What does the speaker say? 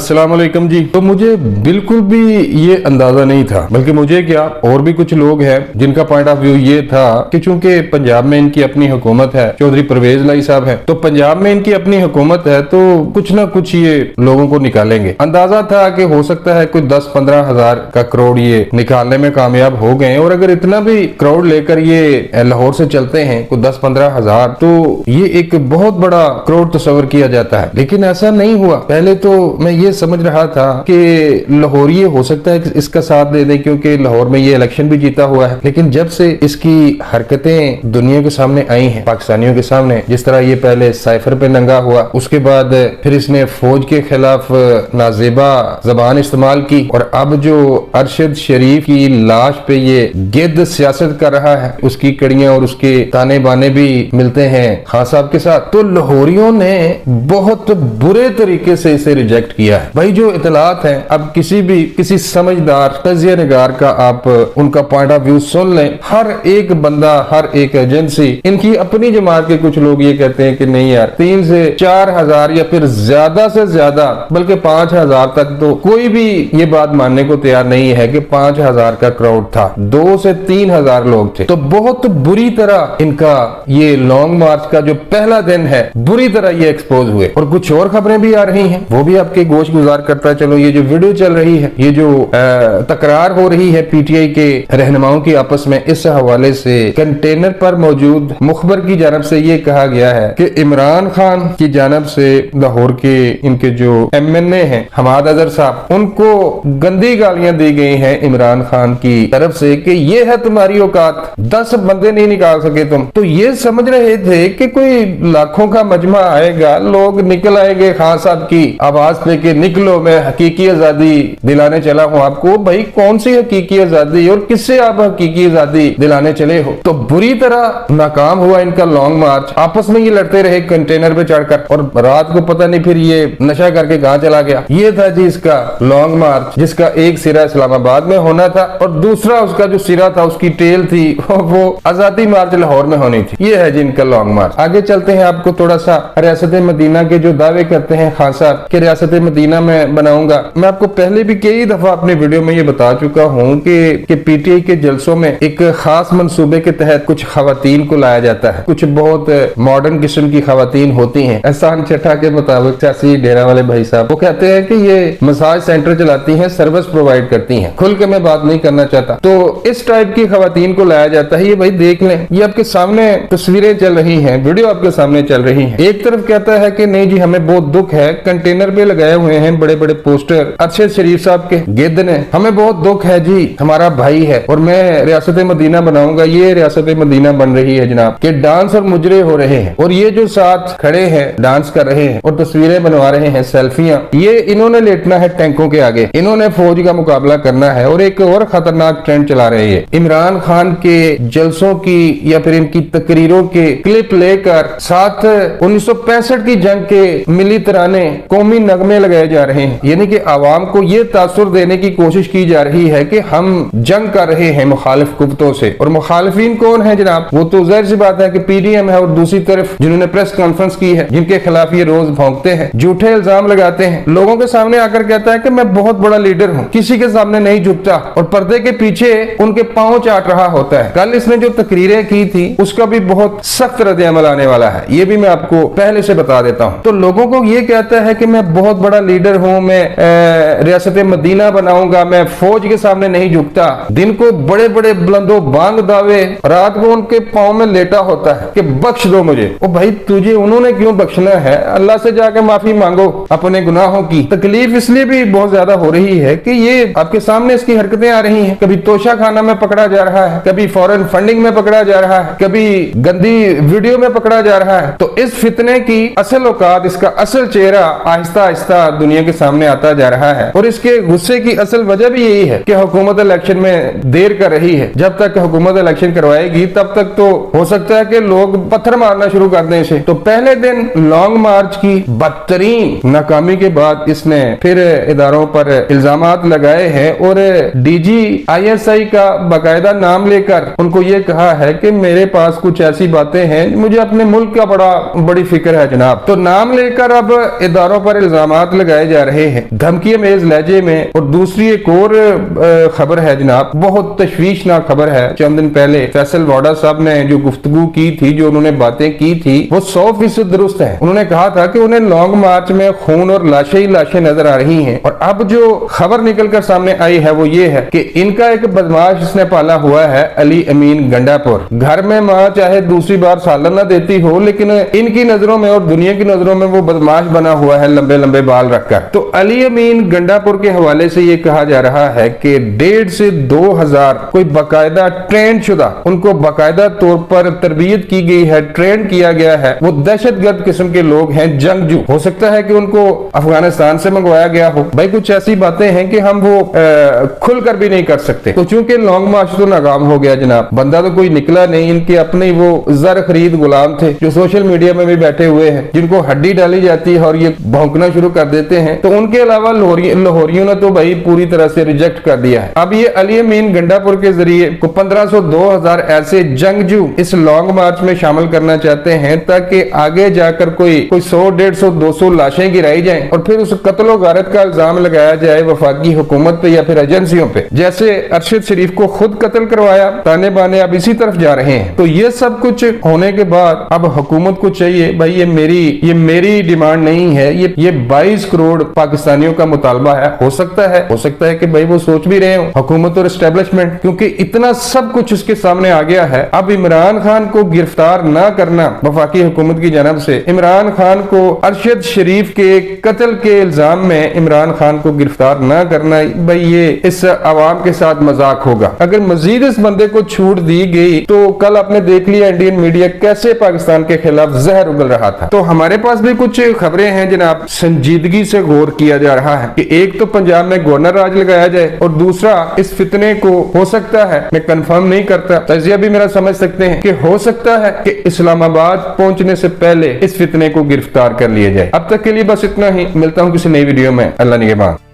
अस्सलाम वालेकुम जी। तो मुझे बिल्कुल भी ये अंदाजा नहीं था, बल्कि मुझे क्या और भी कुछ लोग हैं जिनका पॉइंट ऑफ व्यू ये था कि चूंकि पंजाब में इनकी अपनी हुकूमत है, चौधरी परवेज लाई साहब है, तो पंजाब में इनकी अपनी हुकूमत है तो कुछ ना कुछ ये लोगों को निकालेंगे। अंदाजा था कि हो सकता है कोई 10-15 हजार का करोड़ ये निकालने में कामयाब हो गए, और अगर इतना भी करोड़ लेकर ये लाहौर से चलते हैं कोई 10-15 हजार, तो ये एक बहुत बड़ा करोड़ तस्वर किया जाता है। लेकिन ऐसा नहीं हुआ। पहले तो मैं ये समझ रहा था कि लाहौर ये हो सकता है इसका साथ दे दे, क्योंकि लाहौर में ये इलेक्शन भी जीता हुआ है। लेकिन जब से इसकी हरकतें दुनिया के सामने आई हैं, पाकिस्तानियों के सामने, जिस तरह ये पहले साइफर पे नंगा हुआ, उसके बाद फिर इसने फौज के खिलाफ नाजेबा जबान इस्तेमाल की, और अब जो अरशद शरीफ की लाश पे ये गिद्ध सियासत कर रहा है, उसकी कड़ियां और उसके ताने बाने भी मिलते हैं खान साहब के साथ। तो लाहौरियों ने बहुत बुरे तरीके से इसे रिजेक्ट किया है। भाई जो इतलात हैं, अब किसी समझदार तजिया निगार का आप उनका पॉइंट ऑफ व्यू सुन लें। हर एक बंदा, हर एक एजेंसी, इनकी अपनी जमात के कुछ लोग ये कहते हैं कि नहीं यार, 3 से 4 हजार या फिर ज्यादा से ज्यादा बल्कि 5 हजार तक, तो कोई भी ये बात मानने को तैयार नहीं है कि 5 हजार का क्राउड था। 2 से 3 हजार लोग थे। तो बहुत बुरी तरह इनका ये लॉन्ग मार्च का जो पहला दिन है, बुरी तरह ये एक्सपोज हुए। और कुछ और खबरें भी आ रही हैं, वो भी आपके गोश गुजार करता चलो। ये जो वीडियो चल रही है, ये जो तकरार हो रही है पीटीआई के रहनुमाओं की आपस में, इस हवाले से कंटेनर पर मौजूद मुखबर की जानब से ये कहा गया है कि इमरान खान की जानब से लाहौर के इनके जो एमएनए हैं हमाद अजहर साहब, उनको गंदी गालियां दी गई हैं इमरान खान की तरफ से कि ये है तुम्हारी औकात, 10 बंदे नहीं निकाल सके तुम। तो ये समझ रहे थे कि कोई लाखों का मजमा आएगा, लोग निकल आएंगे खान साहब की आवाज पे कि निकलो, मैं हकीकी आजादी दिलाने चला हूं आपको। भाई कौन सी हकीकी आजादी, और किससे आप हकीकी आजादी दिलाने चले हो? तो बुरी तरह नाकाम हुआ इनका लॉन्ग मार्च। आपस में ये लड़ते रहे कंटेनर पे चढ़कर, और रात को पता नहीं फिर ये नशा करके कहां चला गया। ये था जी इसका लॉन्ग मार्च, जिसका एक सिरा इस्लामाबाद में होना था और दूसरा उसका जो सिरा था, उसकी टेल थी, वो आजादी मार्च लाहौर में होनी थी। ये है जी इनका लॉन्ग मार्च। आगे चलते हैं, आपको थोड़ा सा रियासत मदीना के जो दावे करते हैं खान साहब कि रियासत मदीना में बनाऊंगा। मैं आपको पहले भी कई दफा अपने वीडियो में ये बता चुका हूं कि पीटीआई के जलसों में एक खास मंसूबे के तहत कुछ खवातीन को लाया जाता है। कुछ बहुत मॉडर्न किस्म की खवातीन होती हैं। एहसान चट्टा के मुताबिक सियासी डेरा वाले भाई साहब, वो कहते हैं कि ये मसाज सेंटर चलाती हैं, सर्विस प्रोवाइड करती हैं। खुल के मैं बात नहीं करना चाहता। तो इस टाइप की खवातीन को लाया जाता है। ये भाई देख लें, ये आपके सामने तस्वीरें चल रही हैं, वीडियो आपके सामने चल रही है। एक तरफ कहता है कि नहीं जी हमें बहुत दुख है, कंटेनर पे लगाए हुए हैं बड़े बड़े पोस्टर अरशद शरीफ साहब के, गिद्ध ने, हमें बहुत दुख है जी, हमारा भाई है और मैं रियासत मदीना बनाऊंगा। ये रियासत मदीना बन रही है जनाब, कि डांस और मुजरे हो रहे हैं, और ये जो साथ खड़े हैं डांस कर रहे हैं और तस्वीरें बनवा रहे हैं, सेल्फियां, ये इन्होंने लेटना है टैंकों के आगे, इन्होंने फौज का मुकाबला करना है। और एक और खतरनाक ट्रेंड चला रहे हैं, इमरान खान के जलसों की या फिर इनकी तकरीरों के क्लिप लेकर साथ 1965 की जंग के मिली तराने, कौमी नगमे लगाए जा रहे हैं। यानी कि आवाम को ये तासुर देने की कोशिश की जा रही है कि हम जंग कर रहे हैं मुखालिफ कुव्वतों से। और मुखालिफिन कौन है जनाब? वो तो जाहिर सी बात है कि पीडीएम है, और दूसरी तरफ जिन्होंने प्रेस कॉन्फ्रेंस की है, जिनके खिलाफ ये रोज भौंकते हैं, झूठे इल्जाम लगाते हैं, लोगों के सामने आकर कहता है कि मैं बहुत बड़ा लीडर हूँ, किसी के सामने नहीं झुकता, और पर्दे के पीछे उनके पांव चाट रहा होता है। कल इसने जो तकरीरें की थी उसका भी बहुत सख्त रद्द-ए-अमल आने वाला है, ये भी मैं आपको पहले से बता देता हूँ। तो लोगों को ये कहता है कि मैं बहुत बड़ा लीडर हूँ, मैं रियासत मदीना बनाऊंगा, मैं फौज के सामने नहीं झुकता। दिन को बड़े बड़े बुलंदो बांग दावे, रात को उनके पांव में लेटा होता है कि बख्श दो मुझे। ओ भाई तुझे उन्होंने क्यों बख्शना है? अल्लाह से जाके माफी मांगो अपने गुनाहों की। तकलीफ इसलिए भी बहुत ज्यादा हो रही है कि ये आपके सामने इसकी हरकतें आ रही हैं। कभी तोशा खाना में पकड़ा जा रहा है, कभी फॉरेन फंडिंग में पकड़ा जा रहा है, कभी गंदी वीडियो में पकड़ा जा रहा है। तो इस फितने की असल औकात, इसका असल चेहरा आहिस्ता आहिस्ता दुनिया के सामने आता जा रहा है। और इसके गुस्से की असल वजह भी यही है कि हुकूमत इलेक्शन में देर कर रही है। जब तक हुकूमत इलेक्शन करवाएगी तब तक तो हो सकता है कि लोग पत्थर मारना शुरू कर दें इसे। तो पहले दिन लॉन्ग मार्च की बदतरीन नाकामी के बाद इसने फिर इदारों पर इल्जामात लगाए हैं, और डीजी आईएसआई का बाकायदा नाम लेकर उनको ये कहा है कि मेरे पास कुछ ऐसी बातें हैं, मुझे अपने मुल्क का बड़ी फिक्र है जनाब। तो नाम लेकर अब इदारों पर इल्जामात लगाए लगाए जा रहे हैं धमकी अमेज लहजे में। और दूसरी एक और खबर है जनाब, बहुत तशवीशनाक खबर है। चंद दिन पहले फैसल वाडा साहब ने जो गुफ्तगू की थी, जो उन्होंने बातें की थी, वो 100% दुरुस्त है। उन्होंने कहा था कि उन्हें लॉन्ग मार्च में खून और लाशें ही लाशें नजर आ रही हैं। और अब जो खबर निकलकर सामने आई है वो ये है कि इनका एक बदमाश इसने पाला हुआ है, अली अमीन गंडापुर। घर में माँ चाहे दूसरी बार सालन न देती हो, लेकिन इनकी नजरों में और दुनिया की नजरों में वो बदमाश बना हुआ है, लंबे लंबे बाल रखकर। तो अली अमीन गंडापुर के हवाले से ये कहा जा रहा है कि 1,500 से 2,000 कोई बाकायदा ट्रेंड शुदा, उनको बाकायदा तौर पर तरबियत की गई है, ट्रेंड किया गया है, वो दहशतगर्द किस्म के लोग हैं, जंगजू। हो सकता है कि उनको अफगानिस्तान से मंगवाया गया हो। भाई कुछ ऐसी बातें हैं कि हम वो खुलकर भी नहीं कर सकते। तो चूंकि लॉन्ग मार्च तो नाकाम हो गया जनाब, बंदा तो कोई निकला नहीं। इनके अपने वो जर खरीद गुलाम थे जो सोशल मीडिया में भी बैठे हुए हैं, जिनको हड्डी डाली जाती है और ये भौंकना शुरू कर देते हैं। तो उनके अलावा लाहौरियों ने तो भाई पूरी तरह से रिजेक्ट कर दिया है। अब ये अली अमीन गंडापुर के जरिए को 1500 2,000 ऐसे जंगजू इस लॉन्ग मार्च में शामिल करना चाहते हैं, ताकि आगे जाकर कोई 100, 150, 200 लाशें गिराई जाएं और फिर उस कत्लो गारत का इल्जाम लगाया जाए वफाकी हुकूमत पे या फिर एजेंसियों पे। जैसे अरशद शरीफ को खुद कत्ल करवाया, ताने बाने अब इसी तरफ जा रहे हैं। तो ये सब कुछ होने के बाद अब हुकूमत को चाहिए, भाई ये मेरी डिमांड नहीं है, ये 22 करोड़ पाकिस्तानियों का मुतालबा है। हो सकता है कि भाई वो सोच भी रहे हो हुकूमत और एस्टेब्लिशमेंट, क्योंकि इतना सब कुछ उसके सामने आ गया है। अब इमरान खान को गिरफ्तार ना करना वफाकी हुकूमत की जानब से, इमरान खान को अरशद शरीफ के कत्ल के इल्जाम में इमरान खान को गिरफ्तार ना करना, भाई ये इस आवाम के साथ मजाक होगा। अगर मजीद इस बंदे को छूट दी गई तो कल आपने देख लिया इंडियन मीडिया कैसे पाकिस्तान के खिलाफ जहर उगल रहा था। तो हमारे पास भी कुछ खबरें हैं जनाब, संजीदगी से गौर किया जा रहा है कि एक तो पंजाब में गवर्नर राज लगाया जाए और दूसरा इस फितने को, हो सकता है, मैं कंफर्म नहीं करता, तजिया भी मेरा समझ सकते हैं कि हो सकता है कि इस्लामाबाद पहुंचने से पहले इस फितने को गिरफ्तार कर लिया जाए। अब तक के लिए बस इतना ही, मिलता हूं किसी नई वीडियो में। अल्लाह निगहबान।